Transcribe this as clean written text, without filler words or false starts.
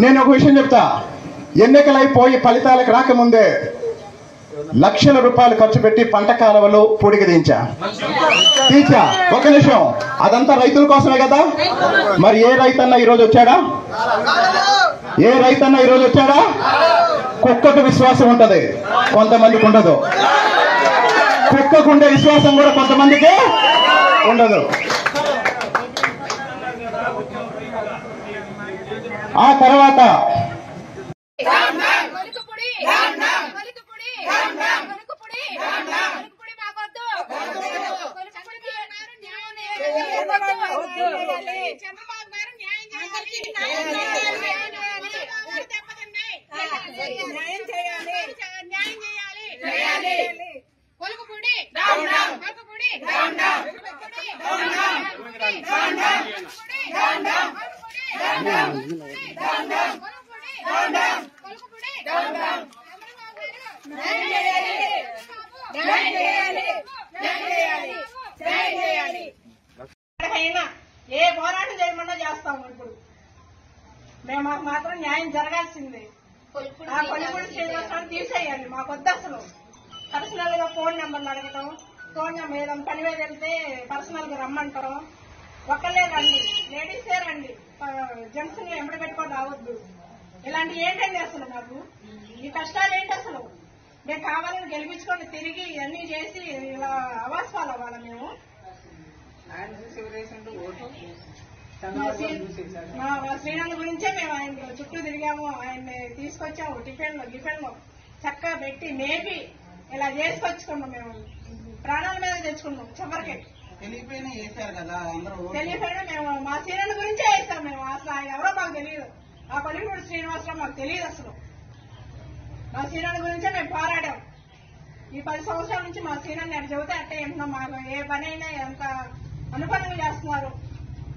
నేను ఒక విషయం చెప్తా, ఎన్నికలైపోయి ఫలితాలకు రాకముందే లక్షల రూపాయలు ఖర్చు పెట్టి పంట కాలువలు పూడికి తీంచా. ఒక నిమిషం, అదంతా రైతుల కోసమే కదా. మరి ఏ రైతన్నా ఈరోజు వచ్చాడా? ఏ రైతన్నా ఈరోజు వచ్చాడా? కుక్కకు విశ్వాసం ఉంటది, కొంతమందికి ఉండదు. కుక్కకు ఉండే విశ్వాసం కూడా కొంతమందికి ఉండదు. ఆ తర్వాత ఏ పోరాటం చేయమన్నా చేస్తాము. ఇప్పుడు మేము మాత్రం న్యాయం జరగాల్సిందే. ఆ కొలిపూడి శ్రీనివాసరావు తీసేయాలి. మాకు వద్దు అసలు. పర్సనల్ గా ఫోన్ నెంబర్లు అడగటం, ఫోన్ నెంబర్ ఏదైనా పని మీద వెళ్తే పర్సనల్ గా రమ్మంటాం. ఒక్కలే రండి, లేడీసే రండి, జెంట్స్ ని ఎంబడి పెట్టుకొని రావద్దు. ఇలాంటి ఏంటండి అసలు? మాకు ఈ కష్టాలు ఏంటి అసలు? మేము కావాలని గెలిపించుకొని తిరిగి ఇవన్నీ చేసి ఇలా అవాస్పాలు అవ్వాలి మేము. శ్రీనాథ్ గురించే మేము ఆయన చుట్టూ తిరిగాము, ఆయన్ని తీసుకొచ్చాము. టిఫిన్లో చక్కగా పెట్టి మేపి ఇలా చేసుకొచ్చుకున్నాం. మేము ప్రాణాల మీద తెచ్చుకున్నాం. చివరికి తెలియపోయినా మేము మా శ్రీనాథ్ గురించే వేస్తాం. మేము అసలు ఆయన ఎవరో మాకు తెలియదు. ఆ కొలిపూడి శ్రీనివాసరావు మాకు తెలియదు అసలు. మా శ్రీనాథ్ గురించే మేము పోరాడాం. ఈ 10 సంవత్సరాల నుంచి మా శ్రీనాథ్ నేను చెబితే అట్టే వింటున్నాం. మాకు ఏ పని అయినా ఎంత అనుకూలంగా చేస్తున్నారు.